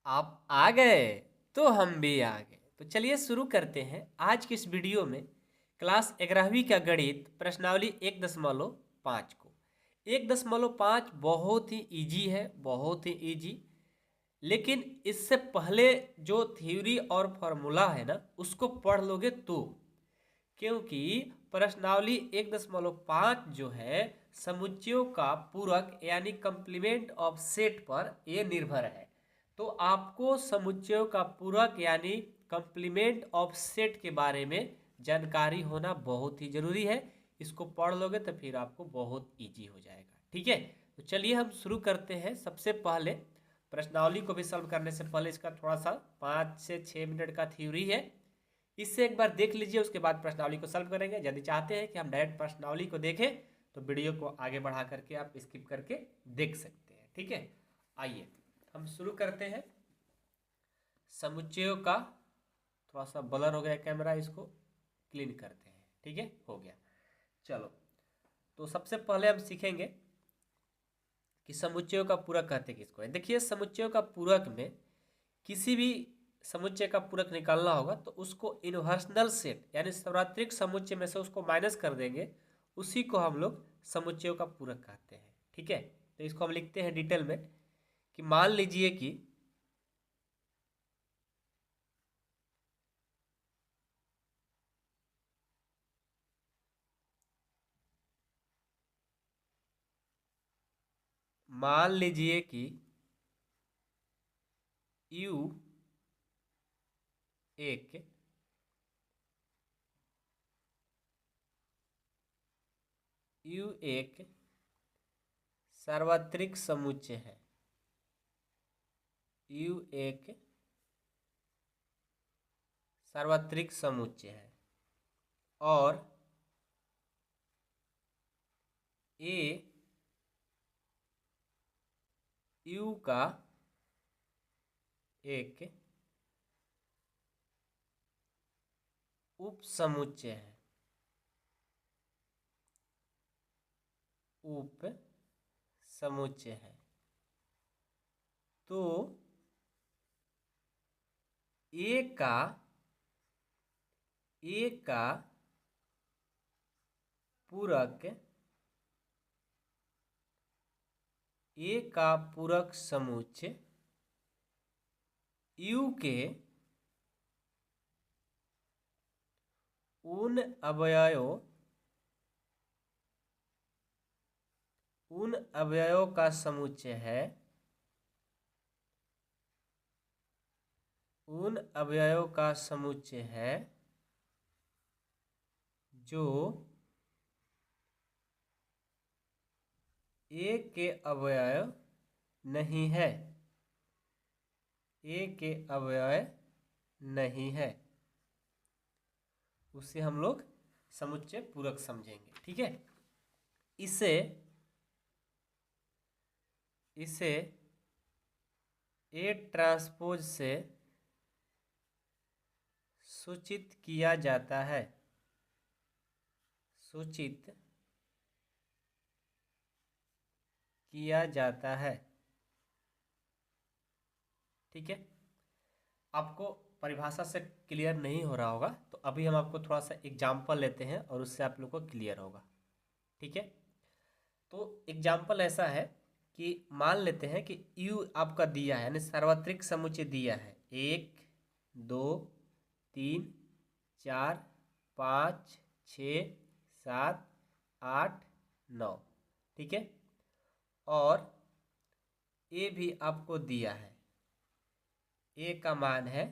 आप आ गए तो हम भी आ गए। तो चलिए शुरू करते हैं आज की इस वीडियो में क्लास 11वीं का गणित प्रश्नावली 1.5 को। 1.5 बहुत ही इजी है, बहुत ही इजी। लेकिन इससे पहले जो थ्योरी और फॉर्मूला है ना उसको पढ़ लोगे तो, क्योंकि प्रश्नावली 1.5 जो है समुच्चयों का पूरक यानी कंप्लीमेंट ऑफ सेट पर यह निर्भर है। तो आपको समुच्चयों का पूरक यानी कंप्लीमेंट ऑफ सेट के बारे में जानकारी होना बहुत ही जरूरी है। इसको पढ़ लोगे तो फिर आपको बहुत इजी हो जाएगा। ठीक है, तो चलिए हम शुरू करते हैं। सबसे पहले प्रश्नावली को भी सॉल्व करने से पहले इसका थोड़ा सा 5 से 6 मिनट का थ्योरी है, इससे एक बार देख लीजिए, उसके बाद प्रश्नावली को सॉल्व करेंगे। यदि चाहते हैं कि हम डायरेक्ट प्रश्नावली को देखें तो वीडियो को आगे बढ़ा करके आप स्किप करके देख सकते हैं। ठीक है, आइए हम शुरू करते हैं। समुच्चयों का थोड़ा सा ब्लर हो गया कैमरा, इसको क्लीन करते हैं। ठीक है, हो गया। चलो, तो सबसे पहले हम सीखेंगे कि समुच्चयों का पूरक कहते किसको है। देखिए, समुच्चयों का पूरक में किसी भी समुच्चय का पूरक निकालना होगा तो उसको इनवर्सनल सेट यानी सार्वत्रिक समुच्चय में से उसको माइनस कर देंगे, उसी को हम लोग समुच्चयों का पूरक कहते हैं। ठीक है, तो इसको हम लिखते हैं डिटेल में कि मान लीजिए कि U एक सार्वत्रिक समुच्चय है। U एक सार्वत्रिक समुच्चय है और A U का एक उप समुच्चय है। उप समुच्चय है तो A का पूरक A का पूरक समुच्चय U के उन अवयवों का समुच्चय है, उन अवयवों का समुच्चय है जो A के अवयव नहीं है। A के अवयव नहीं है, उसे हम लोग समुच्चय पूरक समझेंगे। ठीक है, इसे A ट्रांसपोज से सूचित किया जाता है। सूचित किया जाता है। ठीक है, आपको परिभाषा से क्लियर नहीं हो रहा होगा तो अभी हम आपको थोड़ा सा एग्जाम्पल लेते हैं और उससे आप लोग को क्लियर होगा। ठीक है, तो एग्जाम्पल ऐसा है कि मान लेते हैं कि U आपका दिया है यानी सार्वत्रिक समुच्चय दिया है 1 2 3 4 5 6 7 8 9। ठीक है, और A भी आपको दिया है। A का मान है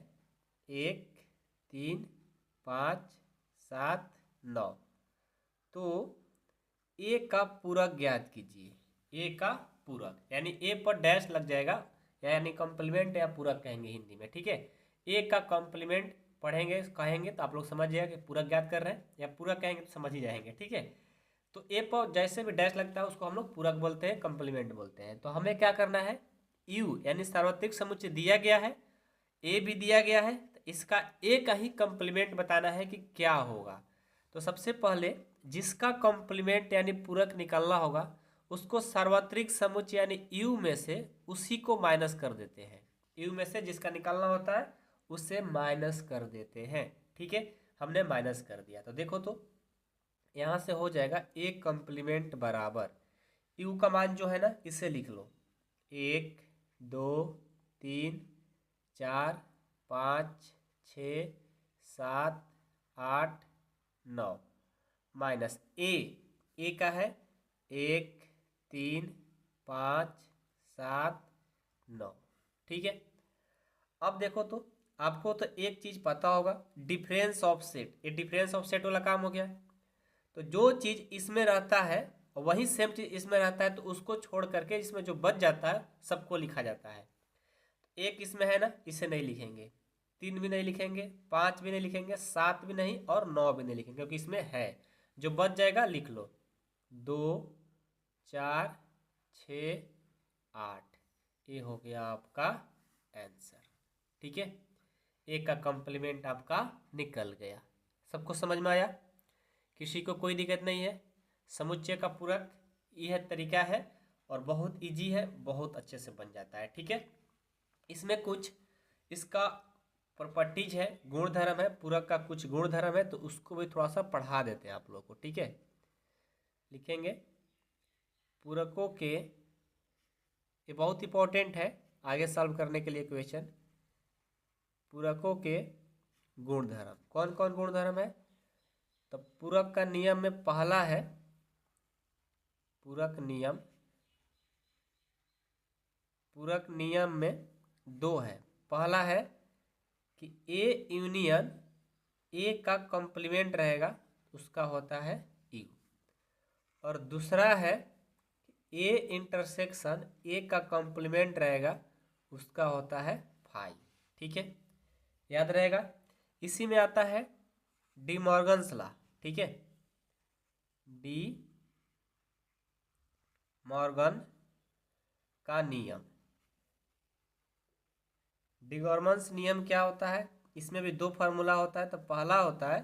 1 3 5 7 9। तो A का पूरक ज्ञात कीजिए। A का पूरक यानी A पर डैश लग जाएगा, यानी कॉम्प्लीमेंट या पूरक कहेंगे हिंदी में। ठीक है, A का कॉम्प्लीमेंट पढ़ेंगे कहेंगे तो आप लोग समझ जाएगा कि पूरक ज्ञात कर रहे हैं, या पूरक कहेंगे तो समझ ही जाएंगे। ठीक है, तो A पर जैसे भी डैश लगता है उसको हम लोग पूरक बोलते हैं, कॉम्प्लीमेंट बोलते हैं। तो हमें क्या करना है, U यानी सार्वत्रिक समुच्चय दिया गया है, A भी दिया गया है, तो इसका A का ही कॉम्प्लीमेंट बताना है कि क्या होगा। तो सबसे पहले जिसका कॉम्प्लीमेंट यानी पूरक निकालना होगा उसको सार्वत्रिक समुच्चय यानी U में से उसी को माइनस कर देते हैं। यू में से जिसका निकालना होता है उससे माइनस कर देते हैं। ठीक है, हमने माइनस कर दिया तो देखो तो यहाँ से हो जाएगा ए कॉम्प्लीमेंट बराबर यू का मान जो है ना इसे लिख लो 1 2 3 4 5 6 7 8 9 माइनस ए का है 1 3 5 7 9। ठीक है, अब देखो तो आपको तो एक चीज पता होगा डिफरेंस ऑफ सेट, ये डिफरेंस ऑफ सेट वाला काम हो गया। तो जो चीज इसमें रहता है वही सेम चीज इसमें रहता है तो उसको छोड़ करके इसमें जो बच जाता है सबको लिखा जाता है। एक इसमें है ना इसे नहीं लिखेंगे, 3 भी नहीं लिखेंगे, 5 भी नहीं लिखेंगे, 7 भी नहीं और 9 भी नहीं लिखेंगे क्योंकि इसमें है। जो बच जाएगा लिख लो 2 4 6 8, ये हो गया आपका आंसर। ठीक है, ए का कॉम्प्लीमेंट आपका निकल गया। सबको समझ में आया? किसी को कोई दिक्कत नहीं है? समुच्चय का पूरक यह तरीका है और बहुत इजी है, बहुत अच्छे से बन जाता है। ठीक है, इसमें कुछ इसका प्रॉपर्टीज है, गुणधर्म है, पूरक का कुछ गुणधर्म है तो उसको भी थोड़ा सा पढ़ा देते हैं आप लोग को। ठीक है, लिखेंगे पूरकों के, ये बहुत इंपॉर्टेंट है आगे सॉल्व करने के लिए क्वेश्चन। पूरकों के गुणधर्म, कौन कौन गुणधर्म है? तो पूरक का नियम में पहला है, पूरक नियम में 2 है। पहला है कि ए यूनियन ए का कॉम्प्लीमेंट रहेगा उसका होता है यू, और दूसरा है ए इंटरसेक्शन ए का कॉम्प्लीमेंट रहेगा उसका होता है फाई। ठीक है, याद रहेगा। इसी में आता है डी मॉर्गन्स लॉ। ठीक है, डी मॉर्गन का नियम। डिगॉर्मेंस नियम क्या होता है? इसमें भी 2 फार्मूला होता है। तो पहला होता है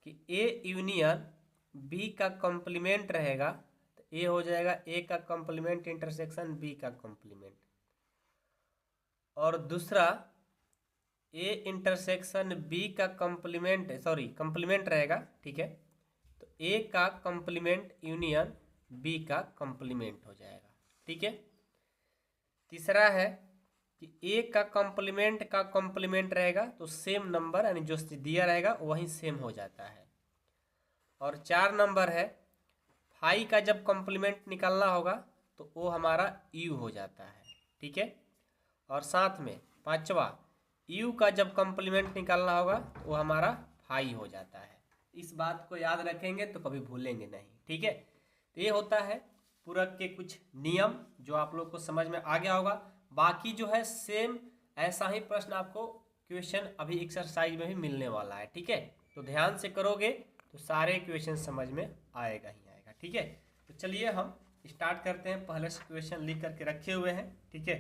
कि ए यूनियन बी का कॉम्प्लीमेंट रहेगा तो ए हो जाएगा ए का कॉम्प्लीमेंट इंटरसेक्शन बी का कॉम्प्लीमेंट, और दूसरा ए इंटरसेक्शन बी का कॉम्प्लीमेंट रहेगा। ठीक है, तो ए का कॉम्प्लीमेंट यूनियन बी का कॉम्प्लीमेंट हो जाएगा। ठीक है, तीसरा है कि ए का कॉम्प्लीमेंट रहेगा तो सेम नंबर यानी जो दिया रहेगा वही सेम हो जाता है। और 4 नंबर है फाई का जब कॉम्प्लीमेंट निकालना होगा तो वो हमारा यू हो जाता है। ठीक है, और साथ में 5वां यू का जब कॉम्प्लीमेंट निकालना होगा तो वो हमारा फाई हो जाता है। इस बात को याद रखेंगे तो कभी भूलेंगे नहीं। ठीक है, तो ये होता है पूरक के कुछ नियम जो आप लोग को समझ में आ गया होगा। बाकी जो है सेम ऐसा ही प्रश्न आपको क्वेश्चन अभी एक्सरसाइज में भी मिलने वाला है। ठीक है, तो ध्यान से करोगे तो सारे क्वेश्चन समझ में आएगा ही आएगा। ठीक है, तो चलिए हम स्टार्ट करते हैं। पहले से क्वेश्चन लिख करके रखे हुए हैं। ठीक है,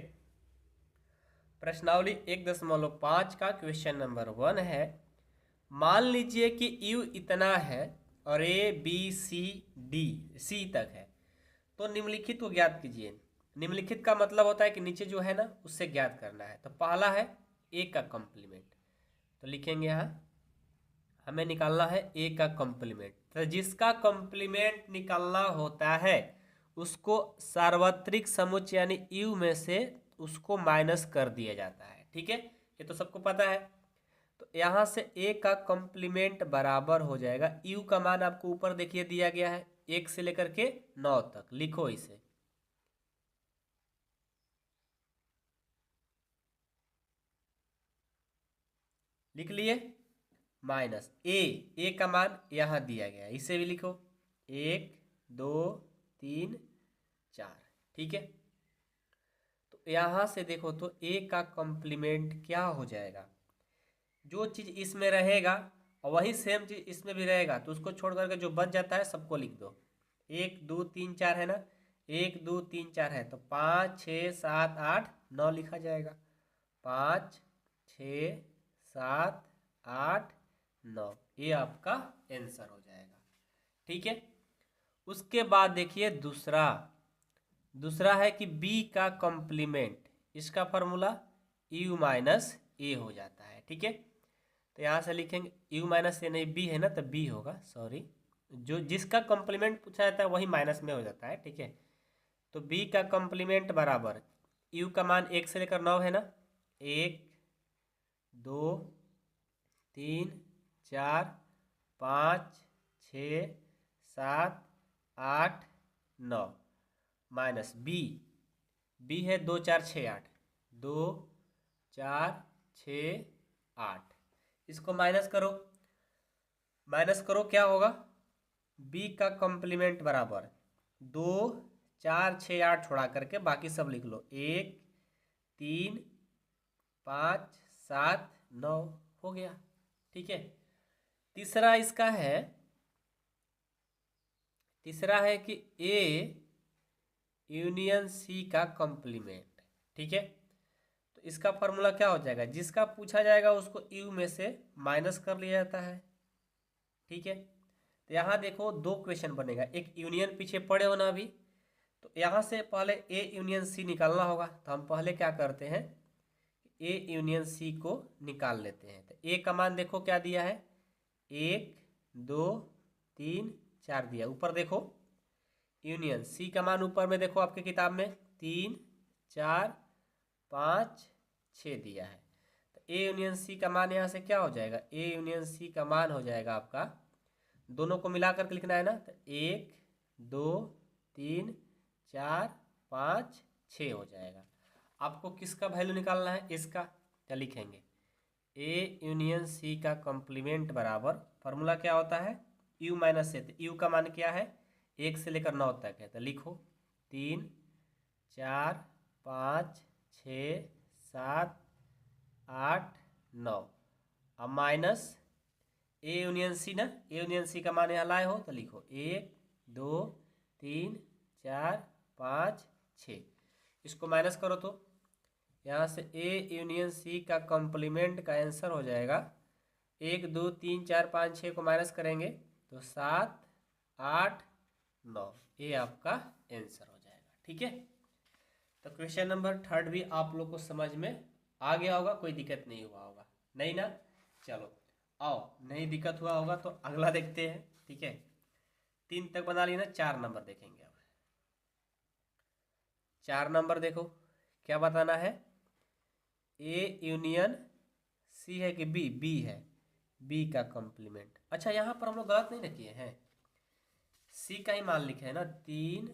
प्रश्नावली 1.5 का क्वेश्चन नंबर 1 है। मान लीजिए कि यू इतना है और ए बी सी डी सी तक है, तो निम्नलिखित को ज्ञात कीजिए। निम्नलिखित का मतलब होता है कि नीचे जो है ना उससे ज्ञात करना है। तो पहला है ए का कॉम्प्लीमेंट, तो लिखेंगे यहाँ हमें निकालना है ए का कॉम्प्लीमेंट। तो जिसका कॉम्प्लीमेंट निकालना होता है उसको सार्वत्रिक समुच्चय यानी यू में से उसको माइनस कर दिया जाता है। ठीक है, ये तो सबको पता है। तो यहाँ से ए का कॉम्प्लीमेंट बराबर हो जाएगा, यू का मान आपको ऊपर देखिए दिया गया है 1 से लेकर के 9 तक। लिखो इसे, लिख लिए, माइनस ए का मान यहाँ दिया गया है, इसे भी लिखो 1 2 3 4। ठीक है, तो यहाँ से देखो तो ए का कॉम्प्लीमेंट क्या हो जाएगा, जो चीज़ इसमें रहेगा और वही सेम चीज़ इसमें भी रहेगा तो उसको छोड़ करके जो बच जाता है सबको लिख दो। 1 2 3 4 है ना, 1 2 3 4 है तो 5 6 7 8 9 लिखा जाएगा। 5 6 7 8 9, ये आपका आंसर हो जाएगा। ठीक है, उसके बाद देखिए दूसरा है कि बी का कॉम्प्लीमेंट, इसका फॉर्मूला यू माइनस ए हो जाता है। ठीक है, तो यहाँ से लिखेंगे यू माइनस ए, नहीं बी है ना, तो बी होगा, सॉरी, जो जिसका कॉम्प्लीमेंट पूछा जाता है वही माइनस में हो जाता है। ठीक है, तो बी का कॉम्प्लीमेंट बराबर यू का मान 1 से लेकर 9 है ना, 1 2 3 4 5 6 7 8 9 माइनस बी है 2 4 6 8, 2 4 6 8, इसको माइनस करो क्या होगा, बी का कॉम्प्लीमेंट बराबर 2 4 6 8 छोड़ा करके बाकी सब लिख लो, 1 3 5 7 9 हो गया। ठीक है, तीसरा है कि ए यूनियन सी का कॉम्प्लीमेंट। ठीक है, तो इसका फॉर्मूला क्या हो जाएगा, जिसका पूछा जाएगा उसको यू में से माइनस कर लिया जाता है। ठीक है, तो यहाँ देखो 2 क्वेश्चन बनेगा, एक यूनियन पीछे पड़े हो ना अभी, तो यहाँ से पहले ए यूनियन सी निकालना होगा, तो हम पहले क्या करते हैं, ए यूनियन सी को निकाल लेते हैं। तो ए का मान देखो क्या दिया है, 1 2 3 4 दिया, ऊपर देखो यूनियन सी का मान ऊपर में देखो आपके किताब में 3 4 5 6 दिया है। तो ए यूनियन सी का मान यहाँ से क्या हो जाएगा, ए यूनियन सी का मान हो जाएगा आपका, दोनों को मिला करके लिखना है ना, तो 1 2 3 4 5 6 हो जाएगा। आपको किसका वैल्यू निकालना है, इसका, क्या लिखेंगे, ए यूनियन सी का कॉम्प्लीमेंट बराबर फॉर्मूला क्या होता है, यू माइनस ए, यू का मान क्या है 1 से लेकर 9 तक है, तो लिखो 3 4 5 6 7 8 9, अब माइनस ए यूनियन सी ना, ए यूनियन सी का मान यहाँ लाए हो तो लिखो 1 2 3 4 5 6, इसको माइनस करो तो यहाँ से ए यूनियन सी का कॉम्प्लीमेंट का आंसर हो जाएगा 1 2 3 4 5 6 को माइनस करेंगे तो 7 8 9, ये आपका आंसर हो जाएगा। ठीक है, तो क्वेश्चन नंबर 3 भी आप लोग को समझ में आ गया होगा, कोई दिक्कत नहीं हुआ होगा, नहीं ना, चलो आओ, नहीं दिक्कत हुआ होगा तो अगला देखते हैं। ठीक है, 3 तक बना लिया ना, 4 नंबर देखेंगे। अब 4 नंबर देखो क्या बताना है, ए यूनियन सी है कि बी है, बी का कॉम्प्लीमेंट, अच्छा यहाँ पर हम लोग गलत नहीं ना किए हैं, सी का ही मान लिखे है ना, 3,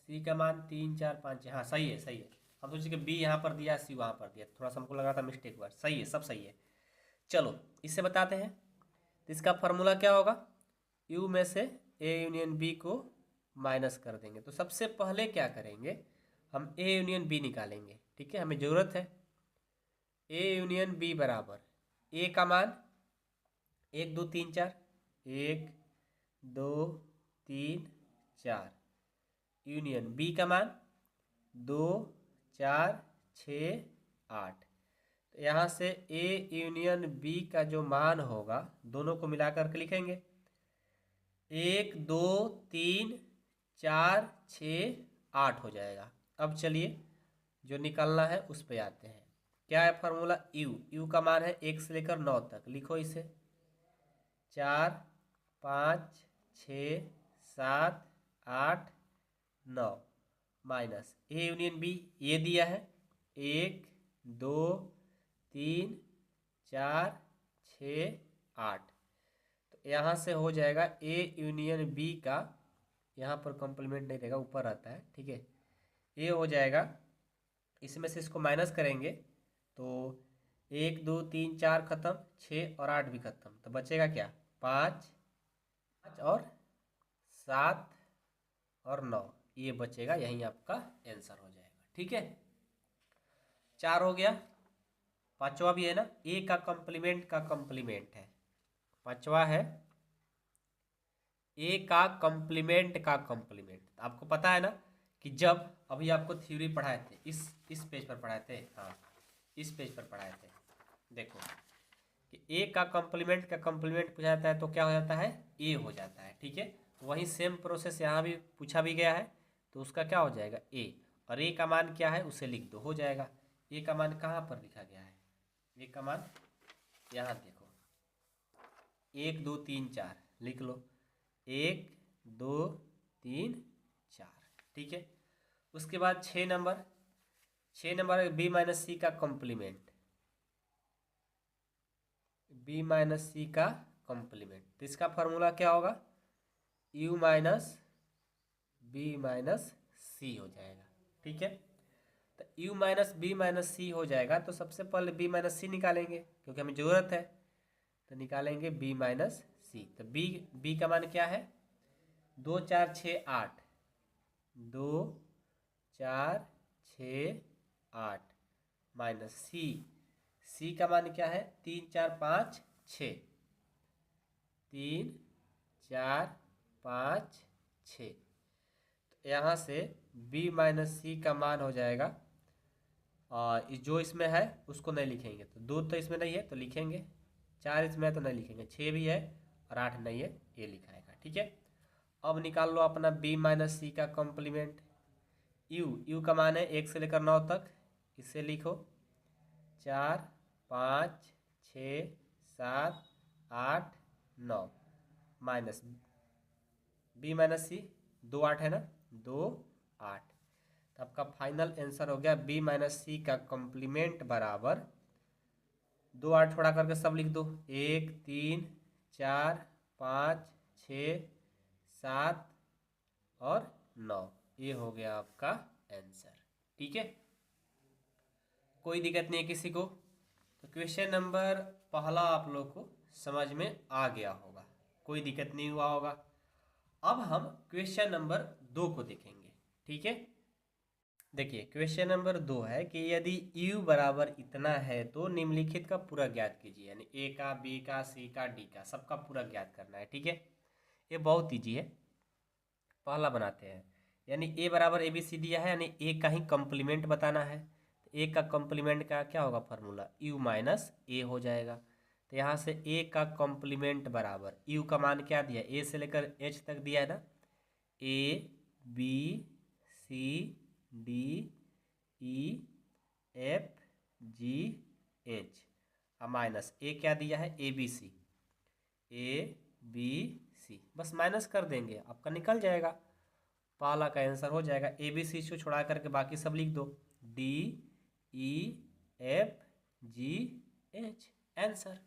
सी का मान 3 4 5, हाँ सही है, हम सोचे कि बी यहाँ पर दिया सी वहाँ पर दिया, थोड़ा सा हमको लगा था मिस्टेक हुआ, सही है, सब सही है। चलो इससे बताते हैं, तो इसका फार्मूला क्या होगा, यू में से ए यूनियन बी को माइनस कर देंगे, तो सबसे पहले क्या करेंगे, हम ए यूनियन बी निकालेंगे। ठीक है, हमें ज़रूरत है ए यूनियन बी बराबर ए का मान 1 2 3 4, 1 2 3 4, यूनियन बी का मान 2 4 6 8, तो यहाँ से ए यूनियन बी का जो मान होगा दोनों को मिला करके लिखेंगे 1 2 3 4 6 8 हो जाएगा। अब चलिए जो निकालना है उस पे आते हैं, क्या है फार्मूला, यू का मान है 1 से लेकर 9 तक, लिखो इसे 4 5 6 7 8 9 माइनस ए यूनियन बी ये दिया है 1 2 3 4 6 8, तो यहाँ से हो जाएगा ए यूनियन बी का, यहाँ पर कॉम्प्लीमेंट नहीं रहेगा ऊपर आता है। ठीक है, ये हो जाएगा, इसमें से इसको माइनस करेंगे तो 1 2 3 4 खत्म, 6 और 8 भी खत्म, तो बचेगा क्या 5 और 7 और 9, ये बचेगा, यही आपका आंसर हो जाएगा। ठीक है, 4 हो गया, पांचवा भी है ना, ए का कॉम्प्लीमेंट है, पांचवा है ए का कॉम्प्लीमेंट आपको पता है ना कि जब अभी आपको थ्योरी पढ़ाए थे, इस पेज पर पढ़ाए थे, हाँ इस पेज पर पढ़ाए थे, देखो कि ए का कॉम्प्लीमेंट पूछा जाता है तो क्या हो जाता है, ए हो जाता है। ठीक है, वही सेम प्रोसेस यहाँ भी पूछा भी गया है, तो उसका क्या हो जाएगा ए, और ए का मान क्या है उसे लिख दो, हो जाएगा ए का मान कहाँ पर लिखा गया है? ए का मान यहाँ देखो, 1 2 3 4 लिख लो, 1 2 3 4, ठीक है। उसके बाद 6 नंबर बी माइनस सी का कॉम्प्लीमेंट, बी माइनस सी का कॉम्प्लीमेंट, तो इसका फॉर्मूला क्या होगा? यू माइनस बी माइनस सी हो जाएगा, ठीक है। तो यू माइनस बी माइनस सी हो जाएगा, तो सबसे पहले बी माइनस सी निकालेंगे क्योंकि हमें ज़रूरत है, तो निकालेंगे बी माइनस सी। तो बी का मान क्या है? 2 4 6 8, 2 4 6 8 माइनस सी का मान क्या है? 3 4 5 6, 3 4 5 6। तो यहाँ से b माइनस सी का मान हो जाएगा, और जो इसमें है उसको नहीं लिखेंगे, तो 2 तो इसमें नहीं है तो लिखेंगे, 4 इसमें है तो नहीं लिखेंगे, 6 भी है और 8 नहीं है, ये लिखाएगा, ठीक है। अब निकाल लो अपना b माइनस सी का कॉम्प्लीमेंट। यू का मान है 1 से लेकर 9 तक, इसे लिखो 4 5 6 7 8 9 माइनस बी माइनस सी, 2 8 है ना, 2 8। तो आपका फाइनल आंसर हो गया बी माइनस सी का कॉम्प्लीमेंट बराबर 2 8 छोड़ा करके सब लिख दो, 1 3 4 5 6 7 और 9, ये हो गया आपका आंसर, ठीक है। कोई दिक्कत नहीं है किसी को? तो क्वेश्चन नंबर पहला आप लोग को समझ में आ गया होगा, कोई दिक्कत नहीं हुआ होगा। अब हम क्वेश्चन नंबर 2 को देखेंगे, ठीक है। देखिए क्वेश्चन नंबर 2 है कि यदि u बराबर इतना है तो निम्नलिखित का पूरा ज्ञात कीजिए, यानी a का, b का, c का, d का, सबका पूरा ज्ञात करना है, ठीक है। ये बहुत ईजी है, पहला बनाते हैं। यानी a बराबर ए बी सी दिया है, यानी a का ही कॉम्प्लीमेंट बताना है, तो a का कॉम्प्लीमेंट का क्या होगा फॉर्मूला? u माइनस a हो जाएगा। तो यहाँ से a का कॉम्प्लीमेंट बराबर u का मान क्या दिया? a से लेकर h तक दिया है ना, a b c d e f g h, और माइनस a क्या दिया है? a b c, बस माइनस कर देंगे आपका निकल जाएगा, पहला का आंसर हो जाएगा। ए बी सी को छोड़ा करके बाकी सब लिख दो, D E F G H, answer,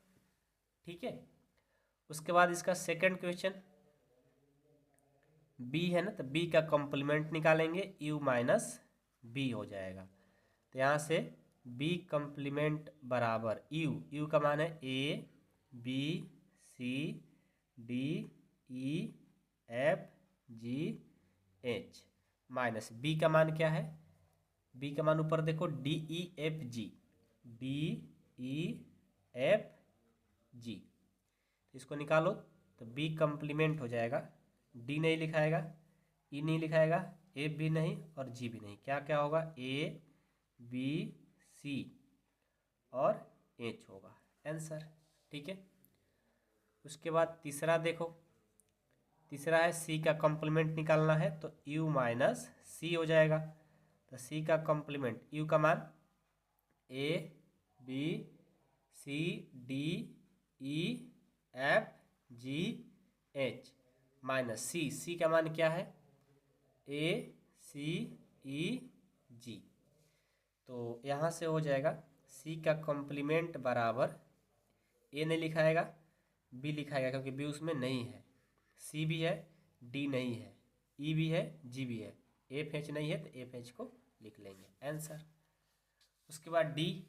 ठीक है। उसके बाद इसका सेकंड क्वेश्चन बी है ना, तो बी का कॉम्प्लीमेंट निकालेंगे, यू माइनस बी हो जाएगा। तो यहाँ से बी कॉम्प्लीमेंट बराबर यू का मान है A B C D E F G H, minus B का मान क्या है? बी का मान ऊपर देखो, डी ई एफ जी, इसको निकालो तो बी कॉम्प्लीमेंट हो जाएगा, डी नहीं लिखाएगा, ई नहीं लिखाएगा, एफ भी नहीं और जी भी नहीं, क्या क्या होगा? ए बी सी और एच होगा, आंसर, ठीक है। उसके बाद तीसरा देखो, तीसरा है सी का कॉम्प्लीमेंट निकालना है, तो यू माइनस सी हो जाएगा। तो सी का कॉम्प्लीमेंट, यू का मान A B C D E F G H, minus C का मान क्या है? ए सी ई जी। तो यहाँ से हो जाएगा सी का कॉम्प्लीमेंट बराबर, ए नहीं लिखाएगा, बी लिखाएगा क्योंकि बी उसमें नहीं है, सी भी है, डी नहीं है, ई भी है, जी भी है, एफ एच नहीं है, तो एफ एच को लिख लेंगे, आंसर। उसके बाद डी,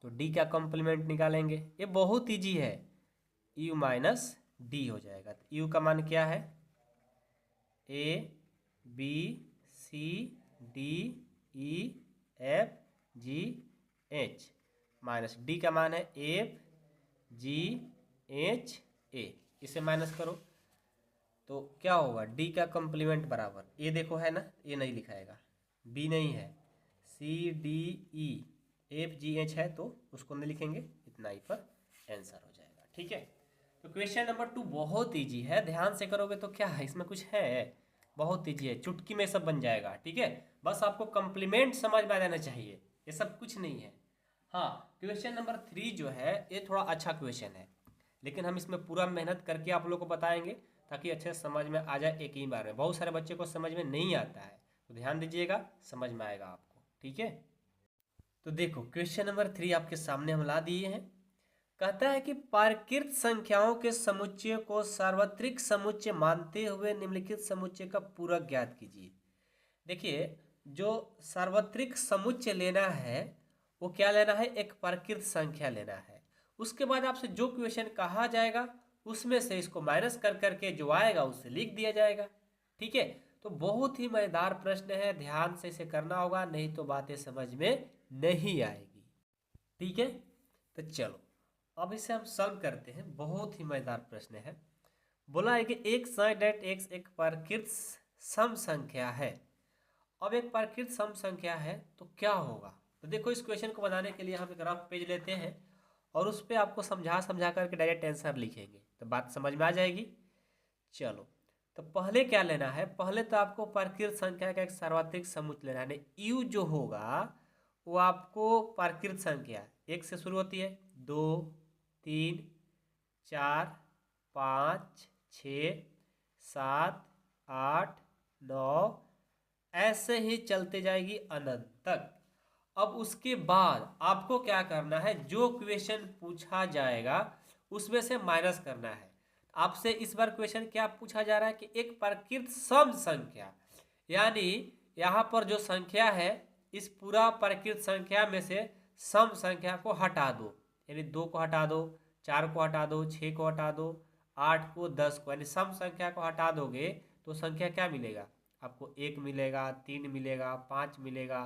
तो डी का कॉम्प्लीमेंट निकालेंगे, ये बहुत ईजी है, यू माइनस डी हो जाएगा। तो यू का मान क्या है? A B C D E F G H, minus D का मान है एफ जी एच ए, इसे माइनस करो तो क्या होगा? डी का कॉम्प्लीमेंट बराबर, ए देखो है ना, ए नहीं लिखाएगा, बी नहीं है, C D E F G H है तो उसको नहीं लिखेंगे, इतना ही पर आंसर हो जाएगा, ठीक है। तो क्वेश्चन नंबर 2 बहुत ईजी है, ध्यान से करोगे तो क्या है, इसमें कुछ है, बहुत ईजी है, चुटकी में सब बन जाएगा, ठीक है। बस आपको कॉम्प्लीमेंट समझ में आ जाना चाहिए, ये सब कुछ नहीं है। हाँ, क्वेश्चन नंबर 3 जो है ये थोड़ा अच्छा क्वेश्चन है, लेकिन हम इसमें पूरा मेहनत करके आप लोग को बताएंगे ताकि अच्छे से समझ में आ जाए एक ही बार में। बहुत सारे बच्चे को समझ में नहीं आता है, तो ध्यान दीजिएगा, समझ में आएगा आपको। ठीक है, तो देखो क्वेश्चन नंबर 3 आपके सामने हम ला दिए हैं। कहता है कि प्राकृत संख्याओं के समुच्चय को सार्वत्रिक समुच्चय मानते हुए निम्नलिखित समुच्चय का पूरक ज्ञात कीजिए। देखिए, जो सार्वत्रिक समुच्चय लेना है वो क्या लेना है, एक प्राकृत संख्या लेना है। उसके बाद आपसे जो क्वेश्चन कहा जाएगा उसमें से इसको माइनस कर करके जो आएगा उसे लिख दिया जाएगा। ठीक है, तो बहुत ही मजेदार प्रश्न है, ध्यान से इसे करना होगा, नहीं तो बातें समझ में नहीं आएगी। ठीक है, तो चलो अब इसे हम सॉल्व करते हैं। बहुत ही मजेदार प्रश्न है। बोला है कि एक sin डेट x एक प्राकृत सम संख्या है। अब एक प्राकृत सम संख्या है तो क्या होगा। तो देखो, इस क्वेश्चन को बनाने के लिए हम एक रफ पेज लेते हैं और उस पर आपको समझा समझा करके डायरेक्ट आंसर लिखेंगे, तो बात समझ में आ जाएगी। चलो, तो पहले क्या लेना है, पहले तो आपको प्राकृत संख्या का एक सार्वत्रिक समुच्चय लेना है। u जो होगा वो आपको प्राकृत संख्या एक से शुरू होती है, 2 3 4 5 6 7 8 9 ऐसे ही चलते जाएगी अनंत तक। अब उसके बाद आपको क्या करना है, जो क्वेश्चन पूछा जाएगा उसमें से माइनस करना है। आपसे इस बार क्वेश्चन क्या पूछा जा रहा है कि एक प्राकृत सम संख्या, यानी यहाँ पर जो संख्या है इस पूरा प्राकृत संख्या में से सम संख्या को हटा दो, यानी 2 को हटा दो, 4 को हटा दो, 6 को हटा दो, 8 को, 10 को, यानी सम संख्या को हटा दोगे तो संख्या क्या मिलेगा आपको, 1 मिलेगा, 3 मिलेगा, 5 मिलेगा,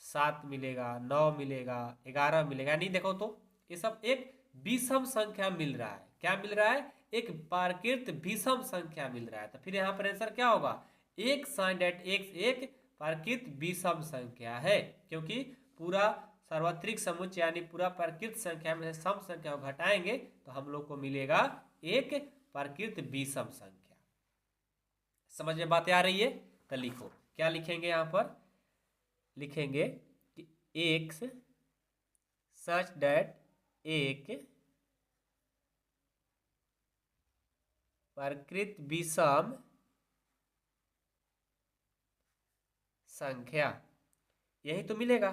7 मिलेगा, 9 मिलेगा, 11 मिलेगा। नहीं देखो तो ये सब एक विषम संख्या मिल रहा है। क्या मिल रहा है, एक प्राकृत विषम संख्या मिल रहा है। तो फिर यहाँ पर आंसर क्या होगा, एक sin डेट x एक प्राकृत विषम संख्या है, क्योंकि पूरा सार्वत्रिक समुच्चय यानी पूरा प्राकृत संख्या में से सम संख्या को घटाएंगे तो हम लोग को मिलेगा एक प्राकृत विषम संख्या। समझ में बातें आ रही है, तो लिखो, क्या लिखेंगे यहाँ पर, लिखेंगे कि x सच डेट एक प्राकृत विषम संख्या। यही तो मिलेगा,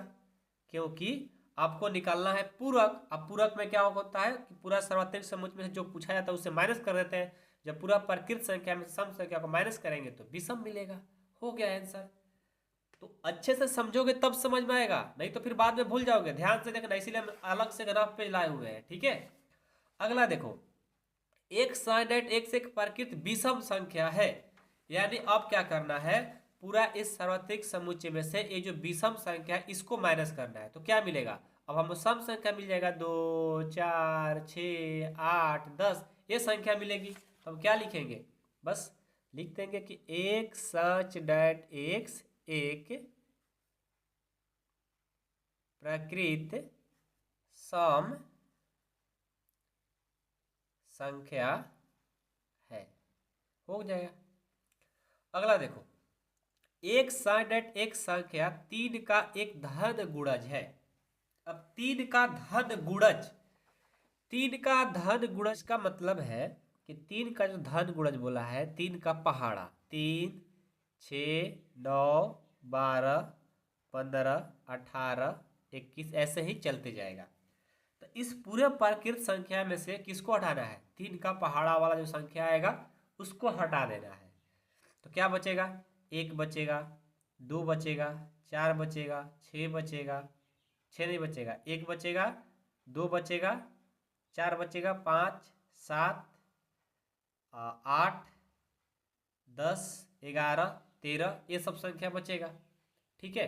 क्योंकि आपको निकालना है पूरक। अब पूरक में क्या होता है कि पूरा सार्वत्रिक समुच्चय में से जो पूछा जाता है उससे माइनस कर देते हैं। जब पूरा प्राकृत संख्या में सम संख्या को माइनस करेंगे तो विषम मिलेगा। हो गया आंसर। तो अच्छे से समझोगे तब समझ में आएगा, नहीं तो फिर बाद में भूल जाओगे। ध्यान से देखना, इसीलिए हम अलग से रफ पेज लाए हुए हैं। ठीक है, अगला देखो, एक sin डेट x एक प्राकृत विषम संख्या है, यानी अब क्या करना है, पूरा इस सार्वत्रिक समुच्चय में से ये जो विषम संख्या इसको माइनस करना है। तो क्या मिलेगा, अब हमको सम संख्या मिल जाएगा, 2 4 6 8 10 ये संख्या मिलेगी। तो हम क्या लिखेंगे, बस लिख देंगे कि एक सच डेट x एक प्राकृत सम संख्या है। हो जाएगा। अगला देखो, एक sin डेट एक संख्या 3 का एक धन गुणज है। अब 3 का धन गुणज, 3 का धन गुणज का मतलब है कि 3 का जो धन गुणज बोला है, 3 का पहाड़ा, 3 6 9 12 15 18 21 ऐसे ही चलते जाएगा। तो इस पूरे प्राकृत संख्या में से किसको हटाना है, 3 का पहाड़ा वाला जो संख्या आएगा उसको हटा देना है। तो क्या बचेगा, 1 बचेगा, 2 बचेगा, 4 बचेगा, 6 बचेगा, 6 नहीं बचेगा, 1 बचेगा, 2 बचेगा, 4 बचेगा, 5 7 8 10 11 13 ये सब संख्या बचेगा। ठीक है,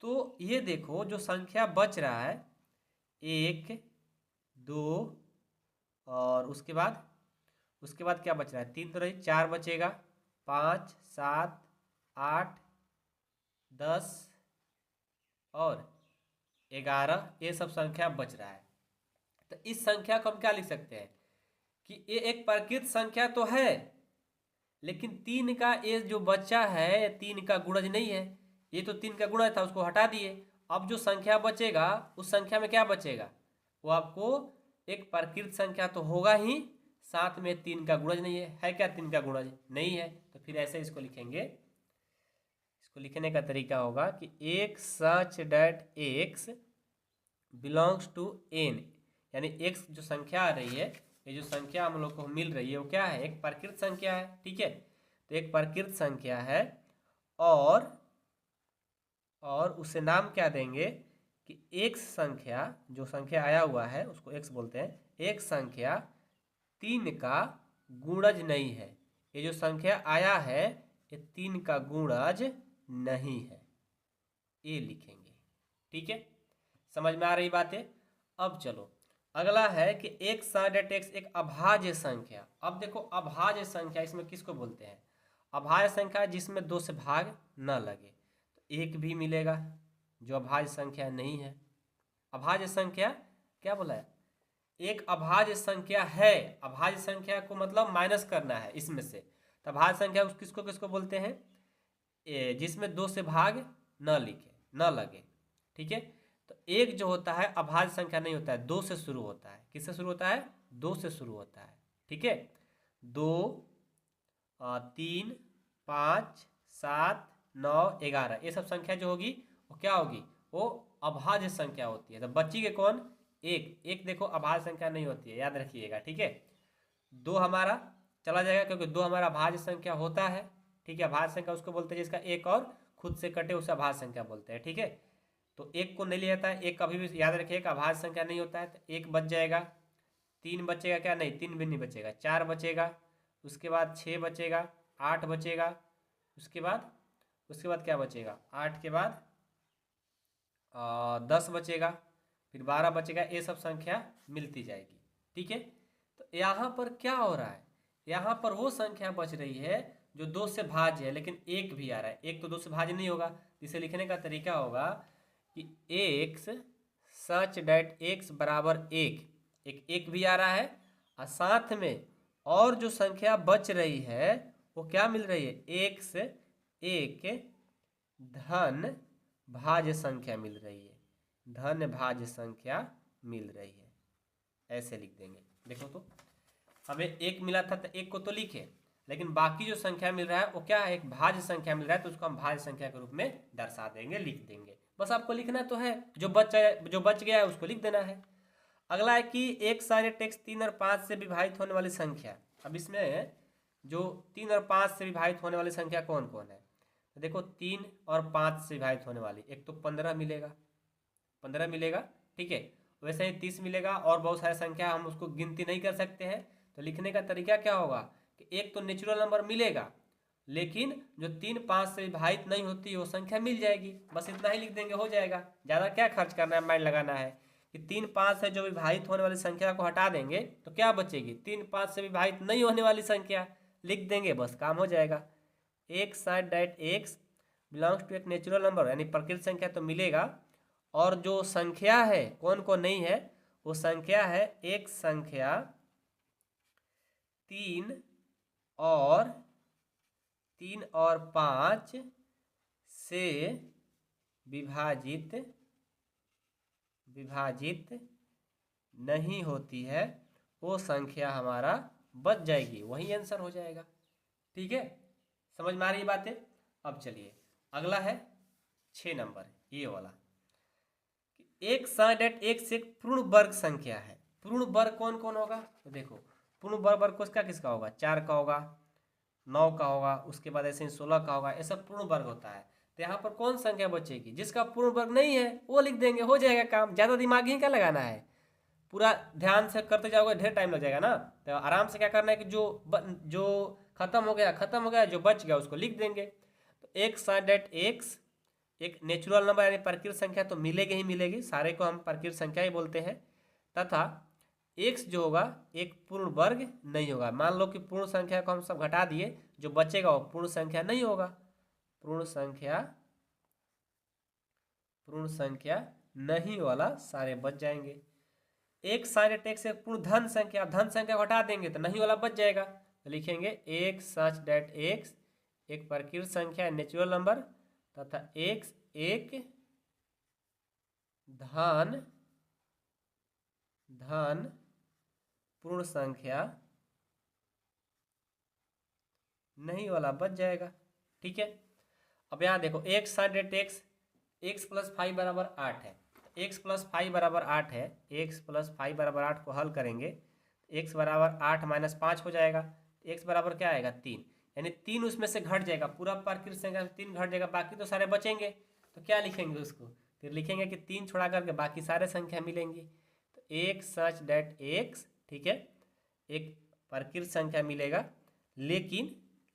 तो ये देखो जो संख्या बच रहा है 1 2 और उसके बाद क्या बच रहा है, 3 तो नहीं, 4 बचेगा, 5 7 8 10 और 11 ये सब संख्या बच रहा है। तो इस संख्या को हम क्या लिख सकते हैं कि ये एक प्राकृत संख्या तो है, लेकिन 3 का ये जो बच्चा है 3 का गुणज नहीं है। ये तो 3 का गुणज था, उसको हटा दिए। अब जो संख्या बचेगा उस संख्या में क्या बचेगा, वो आपको एक प्रकृत संख्या तो होगा ही, साथ में 3 का गुणज नहीं है क्या 3 का गुणज नहीं है, तो फिर ऐसे इसको लिखेंगे। इसको लिखने का तरीका होगा कि एक such that x belongs to N, यानी एक्स जो संख्या आ रही है, ये जो संख्या हम लोग को मिल रही है वो क्या है, एक प्रकृत संख्या है। ठीक है, तो एक प्रकृत संख्या है और उसे नाम क्या देंगे कि एक्स संख्या, जो संख्या आया हुआ है उसको एक्स बोलते हैं, एक संख्या 3 का गुणज नहीं है। ये जो संख्या आया है ये 3 का गुणज नहीं है, ये लिखेंगे। ठीक है, समझ में आ रही बातें। अब चलो अगला है कि एक्स डेट एक्स एक अभाज्य संख्या। अब देखो अभाज्य संख्या इसमें किसको बोलते हैं, अभाज्य संख्या जिसमें 2 से भाग न लगे, तो एक भी मिलेगा जो अभाज्य संख्या नहीं है। अभाज्य संख्या क्या बोला है, एक अभाज्य संख्या है, अभाज्य संख्या को मतलब माइनस करना है इसमें से, तो अभाज्य संख्या किसको किसको बोलते हैं, जिसमें 2 से भाग न लगे। ठीक है, तो एक जो होता है अभाज्य संख्या नहीं होता है, 2 से शुरू होता है। किससे शुरू होता है, 2 से शुरू होता है। ठीक है, 2 3 5 7 9 11 ये सब संख्या जो होगी वो क्या होगी, वो अभाज्य संख्या होती है। तो बची के कौन, एक देखो अभाज्य संख्या नहीं होती है, याद रखिएगा। ठीक है, 2 हमारा चला जाएगा क्योंकि 2 हमारा अभाज्य संख्या होता है। ठीक है, अभाज्य संख्या उसको बोलते हैं जिसका एक और खुद से कटे उसे अभाज्य संख्या बोलते हैं। ठीक है, तो एक को नहीं लिया जाता है, एक कभी भी याद रखिएगा अभाज्य संख्या नहीं होता है, तो एक बच जाएगा। 3 बचेगा क्या, नहीं 3 भी नहीं बचेगा, 4 बचेगा, उसके बाद 6 बचेगा, 8 बचेगा, उसके बाद क्या बचेगा, 8 के बाद 10 बचेगा, फिर 12 बचेगा, ये सब संख्या मिलती जाएगी। ठीक है, तो यहाँ पर क्या हो रहा है, यहाँ पर वो संख्या बच रही है जो 2 से भाज्य है, लेकिन एक भी आ रहा है, एक तो 2 से भाज्य नहीं होगा। इसे लिखने का तरीका होगा कि एक्स सच डेट एक्स बराबर एक भी आ रहा है, और साथ में और जो संख्या बच रही है वो क्या मिल रही है, एक्स एक धन भाज्य संख्या मिल रही है, धन भाज्य संख्या मिल रही है। ऐसे लिख देंगे। देखो तो हमें एक मिला था तो एक को तो लिखे, लेकिन बाकी जो संख्या मिल रहा है वो क्या है, एक भाज्य संख्या मिल रहा है, तो उसको हम भाज्य संख्या के रूप में दर्शा देंगे, लिख देंगे। बस आपको लिखना तो है, जो बच गया है उसको लिख देना है। अगला है कि एक सारे टेक्स्ट 3 और 5 से विभाजित होने वाली संख्या। अब इसमें जो 3 और 5 से विभाजित होने वाली संख्या कौन कौन है, तो देखो 3 और 5 से विभाजित होने वाली, एक तो 15 मिलेगा। ठीक है, वैसे ही 30 मिलेगा, और बहुत सारे संख्या हम उसको गिनती नहीं कर सकते हैं। तो लिखने का तरीका क्या होगा कि एक तो नेचुरल नंबर मिलेगा, लेकिन जो 3 5 से विभाजित नहीं होती वो संख्या मिल जाएगी। बस इतना ही लिख देंगे, हो जाएगा। ज़्यादा क्या खर्च करना है, माइंड लगाना है कि 3 5 से जो विभाजित होने वाली संख्या को हटा देंगे तो क्या बचेगी, 3 5 से विभाजित नहीं होने वाली संख्या लिख देंगे, बस काम हो जाएगा। एक side that x belongs to एक नेचुरल नंबर, यानी प्रकृत संख्या तो मिलेगा, और जो संख्या है कौन कौन नहीं है, वो संख्या है एक संख्या 3 और 5 से विभाजित नहीं होती है, वो संख्या हमारा बच जाएगी, वही आंसर हो जाएगा। ठीक है, समझ में आ रही बातें। अब चलिए अगला है 6 नंबर, ये वाला। एक डेट एक से एक पूर्ण वर्ग संख्या है। पूर्ण वर्ग कौन कौन होगा, तो देखो पूर्ण वर्ग किसका होगा, 4 का होगा, 9 का होगा, उसके बाद ऐसे 16 का होगा, ऐसा पूर्ण वर्ग होता है। तो यहाँ पर कौन संख्या बचेगी, जिसका पूर्ण वर्ग नहीं है वो लिख देंगे, हो जाएगा काम। ज़्यादा दिमाग ही क्या लगाना है, पूरा ध्यान से करते जाओगे ढेर टाइम लग जाएगा ना। तो आराम से क्या करना है कि जो खत्म हो गया, जो बच गया उसको लिख देंगे। तो एक डेट एक्स एक नेचुरल नंबर यानी प्रकृत संख्या तो मिलेगी ही मिलेगी, सारे को हम प्रकृत संख्या ही बोलते हैं, तथा एक्स जो होगा एक पूर्ण वर्ग नहीं होगा। मान लो कि पूर्ण संख्या को हम सब घटा दिए, जो बचेगा वो पूर्ण संख्या नहीं होगा, पूर्ण संख्या नहीं वाला सारे बच जाएंगे। एक साइड टेक्स एक पूर्ण धन संख्या को हटा देंगे तो नहीं वाला बच जाएगा, तो लिखेंगे एक सच डेट एक्स एक प्रकृत संख्या नेचुरल नंबर, तथा एक्स एक धन पूर्ण संख्या नहीं वाला बच जाएगा। ठीक है, अब यहाँ देखो x sign that x plus 5 बराबर 8 है। एक्स प्लस 5 बराबर 8 है, एक्स प्लस 5 बराबर 8 को हल करेंगे, एक्स बराबर 8 माइनस 5 हो जाएगा। एक्स बराबर क्या आएगा 3, यानी 3 उसमें से घट जाएगा, पूरा प्राकृत संख्या 3 घट जाएगा, बाकी तो सारे बचेंगे। तो क्या लिखेंगे उसको, फिर लिखेंगे कि 3 छोड़ा करके बाकी सारे संख्या मिलेंगी। तो एक सच डेट एक्स, ठीक है, एक प्राकृत संख्या मिलेगा,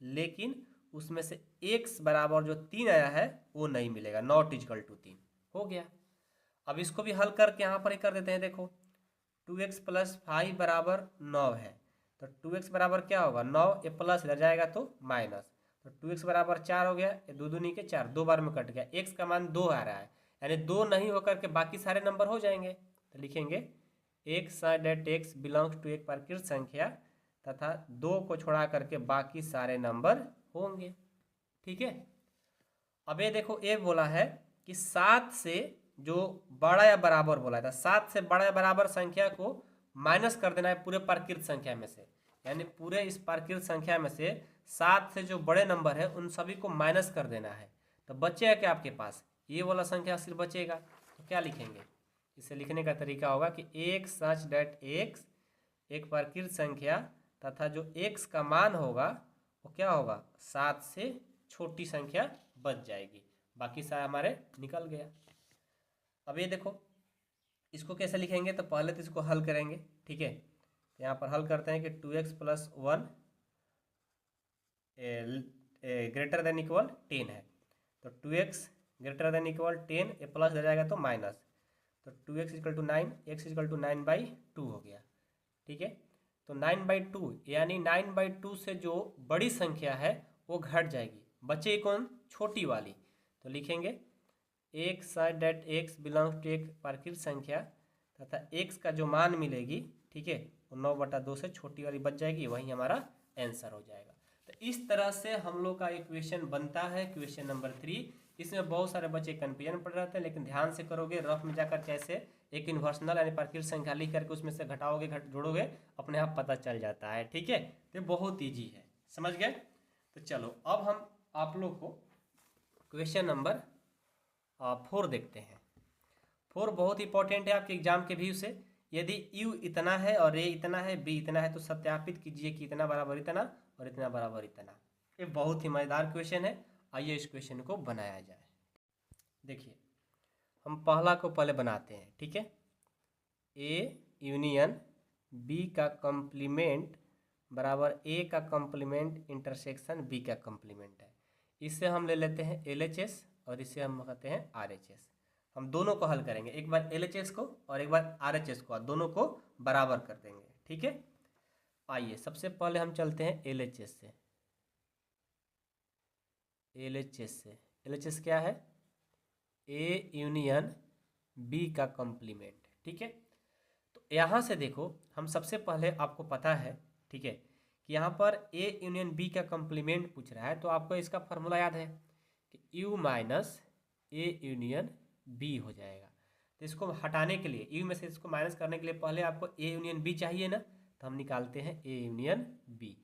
लेकिन उसमें से x बराबर जो 3 आया है वो नहीं मिलेगा, नॉट इक्वल टू 3 हो गया। अब इसको भी हल करके यहाँ पर ही कर देते हैं। देखो 2x प्लस 5 बराबर 9 है, तो 2x बराबर क्या होगा 9, ये प्लस इधर जाएगा तो माइनस, तो 2x बराबर 4 हो गया, ये दो दूनी के 4, 2 बार में कट गया, x का मान 2 आ रहा है, यानी 2 नहीं होकर के बाकी सारे नंबर हो जाएंगे। तो लिखेंगे x that x belongs to एक प्राकृत संख्या तथा 2 को छोड़ा करके बाकी सारे नंबर होंगे। ठीक है, अब ये देखो ये बोला है कि 7 से जो बड़ा या बराबर बोला था, 7 से बड़ा या बराबर संख्या को माइनस कर देना है पूरे प्राकृत संख्या में से, यानी पूरे इस प्राकृत संख्या में से 7 से जो बड़े नंबर है उन सभी को माइनस कर देना है। तो बचेगा क्या आपके पास, ये वाला संख्या सिर्फ बचेगा। तो क्या लिखेंगे, इसे लिखने का तरीका होगा कि एक सच डेट एक्स एक प्राकृत संख्या तथा जो x का मान होगा वो क्या होगा 7 से छोटी संख्या बच जाएगी, बाकी सारा हमारे निकल गया। अब ये देखो इसको कैसे लिखेंगे, तो पहले तो इसको हल करेंगे। ठीक है, तो यहाँ पर हल करते हैं कि 2x plus 1 greater than equal 10 है, तो 2x ग्रेटर देन इक्वल 10, ये प्लस हो जाएगा तो माइनस, तो 2x equal to 9, x equal to 9/2 हो गया। ठीक है, तो 9/2 यानी 9/2 से जो बड़ी संख्या है वो घट जाएगी, बचे कौन, छोटी वाली। तो लिखेंगे एक side that x belongs to एक प्राकृत संख्या तथा x का जो मान मिलेगी, ठीक है, वो 9/2 से छोटी वाली बच जाएगी, वही हमारा आंसर हो जाएगा। तो इस तरह से हम लोग का इक्वेशन बनता है, क्वेश्चन नंबर 3। इसमें बहुत सारे बच्चे कन्फ्यूजन पड़ रहे थे, लेकिन ध्यान से करोगे, रफ में जाकर कैसे एक इन्वर्सनल यानी प्राकृत संख्या लिख करके उसमें से घटाओगे जोड़ोगे, अपने आप पता चल जाता है। ठीक है, तो बहुत ईजी है, समझ गए। तो चलो अब हम आप लोग को क्वेश्चन नंबर 4 देखते हैं। 4 बहुत इंपॉर्टेंट है आपके एग्जाम के व्यू से। यदि u इतना है और a इतना है, b इतना है, तो सत्यापित कीजिए कि इतना बराबर इतना और इतना बराबर इतना। ये बहुत ही मजेदार क्वेश्चन है, आइए इस क्वेश्चन को बनाया जाए। देखिए हम पहला को पहले बनाते हैं। ठीक है, a यूनियन b का कॉम्प्लीमेंट बराबर a का कॉम्प्लीमेंट इंटरसेक्शन b का कॉम्प्लीमेंट है। इससे हम ले लेते हैं LHS और इसे हम कहते हैं RHS। हम दोनों को हल करेंगे, एक बार LHS को और एक बार RHS को, दोनों को बराबर कर देंगे। ठीक है, आइए सबसे पहले हम चलते हैं LHS से। LHS क्या है, A यूनियन B का कॉम्प्लीमेंट। ठीक है, तो यहाँ से देखो हम सबसे पहले आपको पता है, ठीक है, कि यहाँ पर A यूनियन B का कॉम्प्लीमेंट पूछ रहा है, तो आपको इसका फॉर्मूला याद है कि U minus A union B हो जाएगा। तो इसको हटाने के लिए, U में से इसको माइनस करने के लिए पहले आपको A यूनियन B चाहिए ना, तो हम निकालते हैं A यूनियन B।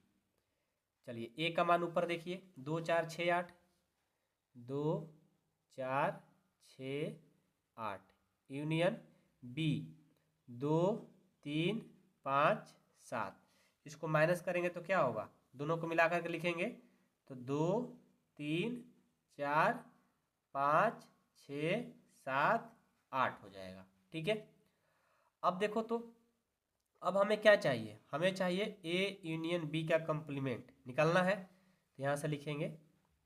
चलिए A का मान ऊपर देखिए, 2 4 6 8, 2 4 6 8, यूनियन B 2 3 5 7। इसको माइनस करेंगे तो क्या होगा, दोनों को मिलाकर के लिखेंगे तो 2 3 4 5 6 7 8 हो जाएगा। ठीक है, अब देखो तो अब हमें क्या चाहिए, हमें चाहिए A यूनियन B का कॉम्प्लीमेंट निकालना है। तो यहाँ से लिखेंगे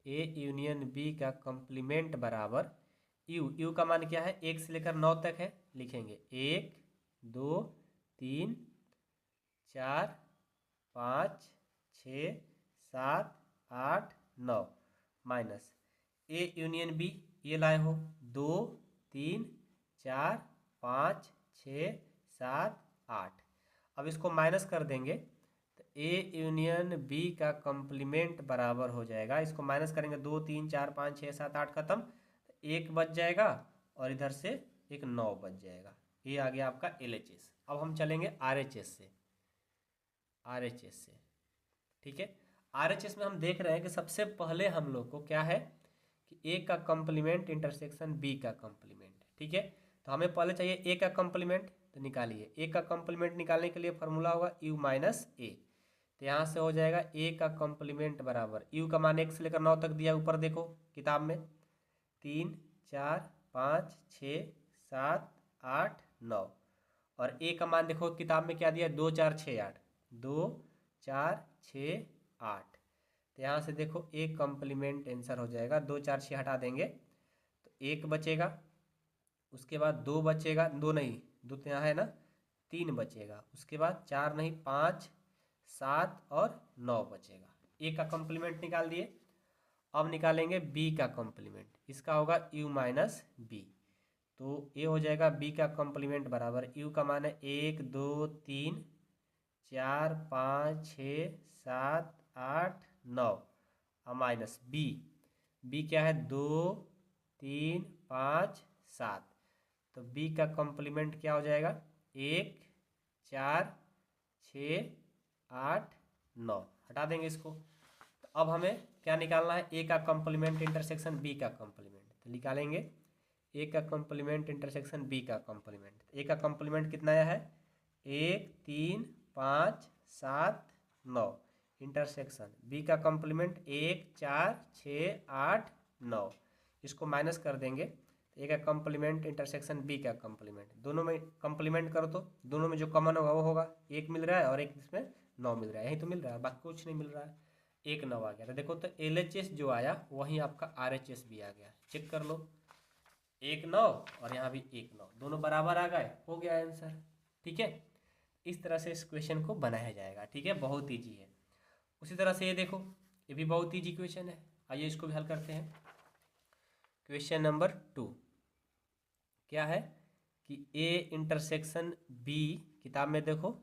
A यूनियन B का कॉम्प्लीमेंट बराबर U का मान क्या है, 1 से लेकर 9 तक है, लिखेंगे 1 2 3 4 5 6 7 8 9 माइनस A यूनियन B ये लाए हो 2 3 4 5 6 7 8। अब इसको माइनस कर देंगे तो A यूनियन B का कॉम्प्लीमेंट बराबर हो जाएगा, इसको माइनस करेंगे 2 3 4 5 6 7 8 खत्म, 1 बच जाएगा और इधर से एक 9 बच जाएगा। ये आ गया आपका LHS। अब हम चलेंगे RHS से, RHS से, ठीक है। RHS में हम देख रहे हैं कि सबसे पहले हम लोग को क्या है कि A का कॉम्प्लीमेंट इंटरसेक्शन B का कॉम्प्लीमेंट, ठीक है। तो हमें पहले चाहिए A का कॉम्प्लीमेंट, तो निकालिए। A का कॉम्प्लीमेंट निकालने के लिए फॉर्मूला होगा U माइनस A। तो यहाँ से हो जाएगा A का कॉम्प्लीमेंट बराबर, U का मान 1 से लेकर 9 तक दिया, ऊपर देखो किताब में 3 4 5 6 7 8 9, और A का मान देखो किताब में क्या दिया, 2 4 6 8, 2 4 6 8। तो यहाँ से देखो A कॉम्प्लीमेंट आंसर हो जाएगा, 2 4 6 हटा देंगे तो 1 बचेगा, उसके बाद 2 बचेगा, 2 नहीं, 2 तो यहाँ है ना, 3 बचेगा, उसके बाद 4 नहीं 5 7 और 9 बचेगा। A का कॉम्प्लीमेंट निकाल दिए। अब निकालेंगे B का कॉम्प्लीमेंट, इसका होगा U माइनस B। तो ये हो जाएगा B का कॉम्प्लीमेंट बराबर, U का मान है 1 2 3 4 5 6 7 8 9 और माइनस B क्या है 2 3 5 7। तो B का कॉम्प्लीमेंट क्या हो जाएगा 1 4 6 8 9, हटा देंगे इसको। तो अब हमें क्या निकालना है, A का कॉम्प्लीमेंट इंटरसेक्शन B का कॉम्प्लीमेंट। तो निकालेंगे A का कॉम्प्लीमेंट इंटरसेक्शन B का कॉम्प्लीमेंट। A का कॉम्प्लीमेंट कितना आया है 1 3 5 7 9, इंटरसेक्शन B का कॉम्प्लीमेंट 1 4 6 8 9, इसको माइनस कर देंगे। तो A का कॉम्प्लीमेंट इंटरसेक्शन B का कॉम्प्लीमेंट, दोनों में कॉम्प्लीमेंट करो तो दोनों में जो कॉमन होगा वो होगा, 1 मिल रहा है और एक इसमें 9 मिल रहा है, यही तो मिल रहा है, बाकी कुछ नहीं मिल रहा है। 1 9 आ गया। तो देखो तो LHS जो आया वहीं आपका RHS भी आ गया, चेक कर लो, 1 9 और यहाँ भी 1 9, दोनों बराबर आ गए, हो गया आंसर, ठीक है। इस तरह से इस क्वेश्चन को बनाया जाएगा, ठीक है, बहुत ईजी है। उसी तरह से ये देखो, ये भी बहुत ईजी क्वेश्चन है, आइए इसको भी हल करते हैं। क्वेश्चन नंबर 2 क्या है कि A इंटरसेक्शन B, किताब में देखो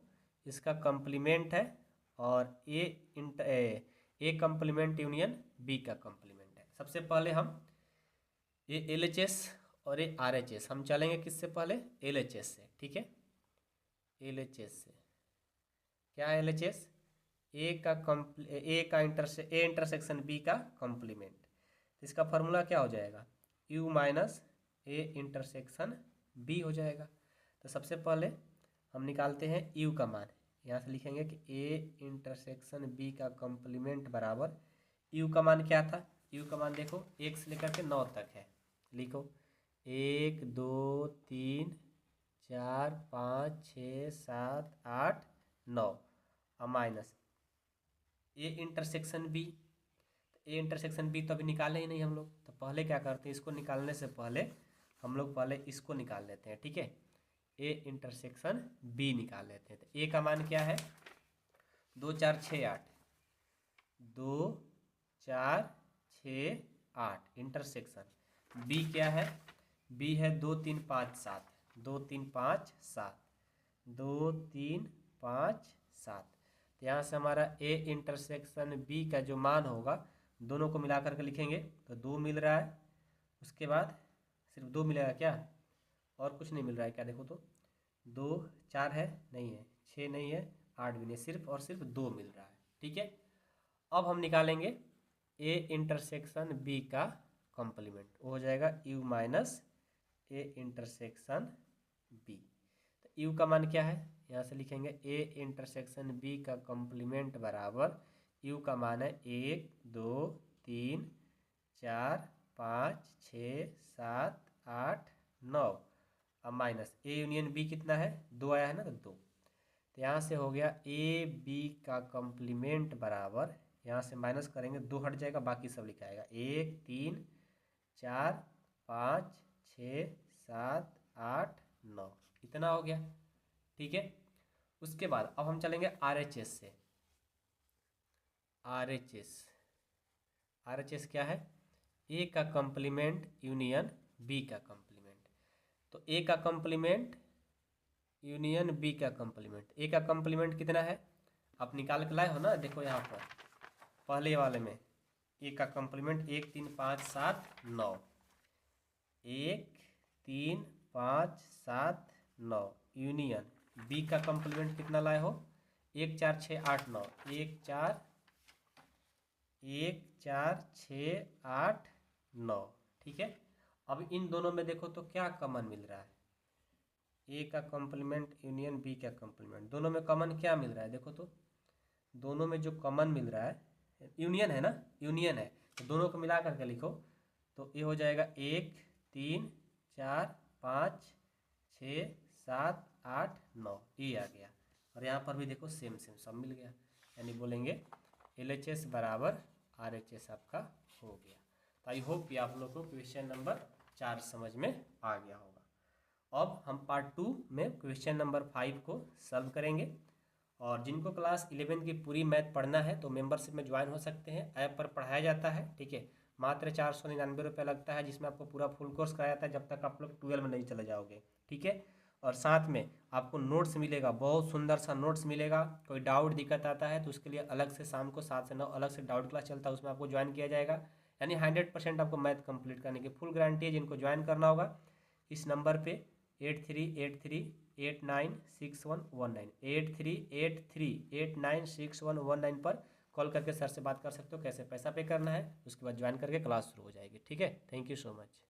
इसका कॉम्प्लीमेंट है, और A कॉम्प्लीमेंट यूनियन B का कॉम्प्लीमेंट है। सबसे पहले हम ये LHS और ये RHS, हम चलेंगे किससे पहले, LHS से, ठीक है। LHS से क्या है LHS, A इंटरसेक्शन B का कॉम्प्लीमेंट। इसका फॉर्मूला क्या हो जाएगा, U minus A intersection B हो जाएगा। तो सबसे पहले हम निकालते हैं U का मान, यहाँ से लिखेंगे कि A इंटरसेक्शन B का कॉम्प्लीमेंट बराबर, U का मान क्या था, U का मान देखो 1 से लेकर के 9 तक है, लिखो 1 2 3 4 5 6 7 8 9 और minus A intersection B। A intersection B तो अभी निकाले ही नहीं हम लोग, तो पहले क्या करते हैं, इसको निकालने से पहले हम लोग पहले इसको निकाल लेते हैं, ठीक है। A इंटरसेक्शन B निकाल लेते हैं। तो A का मान क्या है 2 4 6 8, 2 4 6 8 इंटरसेक्शन B क्या है, B है 2 3 5 7, 2 3 5 7, 2 3 5 7। तो यहाँ से हमारा A इंटरसेक्शन B का जो मान होगा, दोनों को मिला करके लिखेंगे तो 2 मिल रहा है, उसके बाद सिर्फ 2 मिलेगा क्या, और कुछ नहीं मिल रहा है क्या, देखो तो 2 4 है नहीं है, 6 नहीं है, 8 भी नहीं, सिर्फ और सिर्फ 2 मिल रहा है, ठीक है। अब हम निकालेंगे A इंटरसेक्शन B का कॉम्प्लीमेंट, वो हो जाएगा U minus A intersection B। तो U का मान क्या है, यहाँ से लिखेंगे A इंटरसेक्शन B का कॉम्प्लीमेंट बराबर, U का मान है 1 2 3 4 5 6 7 8 9 और माइनस A यूनियन B कितना है 2 आया है ना, तो 2। तो यहाँ से हो गया A B का कॉम्प्लीमेंट बराबर, यहाँ से माइनस करेंगे 2 हट जाएगा, बाकी सब लिखाएगा 1 3 4 5 6 7 8 9, इतना हो गया, ठीक है। उसके बाद अब हम चलेंगे RHS से। RHS क्या है, A का कॉम्प्लीमेंट यूनियन B का कॉम्प्लीमेंट। तो A का कॉम्प्लीमेंट यूनियन B का कॉम्प्लीमेंट, A का कॉम्प्लीमेंट कितना है, आप निकाल के लाए हो ना, देखो यहाँ पर पहले वाले में A का कॉम्प्लीमेंट 1 3 5 7 9, 1 3 5 7 9 यूनियन बी का कंप्लीमेंट कितना लाए हो 1 4 6 8 9 1 4 6 8 9। ठीक है, अब इन दोनों में देखो तो क्या कॉमन मिल रहा है, ए का कॉम्प्लीमेंट यूनियन बी का कॉम्प्लीमेंट, दोनों में कॉमन क्या मिल रहा है देखो तो, दोनों में जो कॉमन मिल रहा है यूनियन है ना, यूनियन है, तो दोनों को मिला करके लिखो तो ये हो जाएगा 1 3 4 5 6 7 8 9, ये आ गया। और यहाँ पर भी देखो सेम सेम सब मिल गया, यानी बोलेंगे LHS बराबर RHS आपका हो गया। तो आई होप कि आप लोग को क्वेश्चन नंबर 4 समझ में आ गया होगा। अब हम पार्ट 2 में क्वेश्चन नंबर 5 को सॉल्व करेंगे। और जिनको क्लास 11 की पूरी मैथ पढ़ना है तो मेंबरशिप में ज्वाइन हो सकते हैं, ऐप पर पढ़ाया जाता है। ठीक है, मात्र 499 रुपये लगता है, जिसमें आपको पूरा फुल कोर्स कराया जाता है जब तक आप लोग 12 में नहीं चले जाओगे। ठीक है, और साथ में आपको नोट्स मिलेगा, बहुत सुंदर सा नोट्स मिलेगा। कोई डाउट दिक्कत आता है तो उसके लिए अलग से शाम को 7 से 9 अलग से डाउट क्लास चलता है, उसमें आपको ज्वाइन किया जाएगा। यानी 100% आपको मैथ कंप्लीट करने की फुल गारंटी है। जिनको ज्वाइन करना होगा इस नंबर पे 8383896119 8383896119 पर कॉल करके सर से बात कर सकते हो कैसे पैसा पे करना है, उसके बाद ज्वाइन करके क्लास शुरू हो जाएगी। ठीक है, थैंक यू सो मच।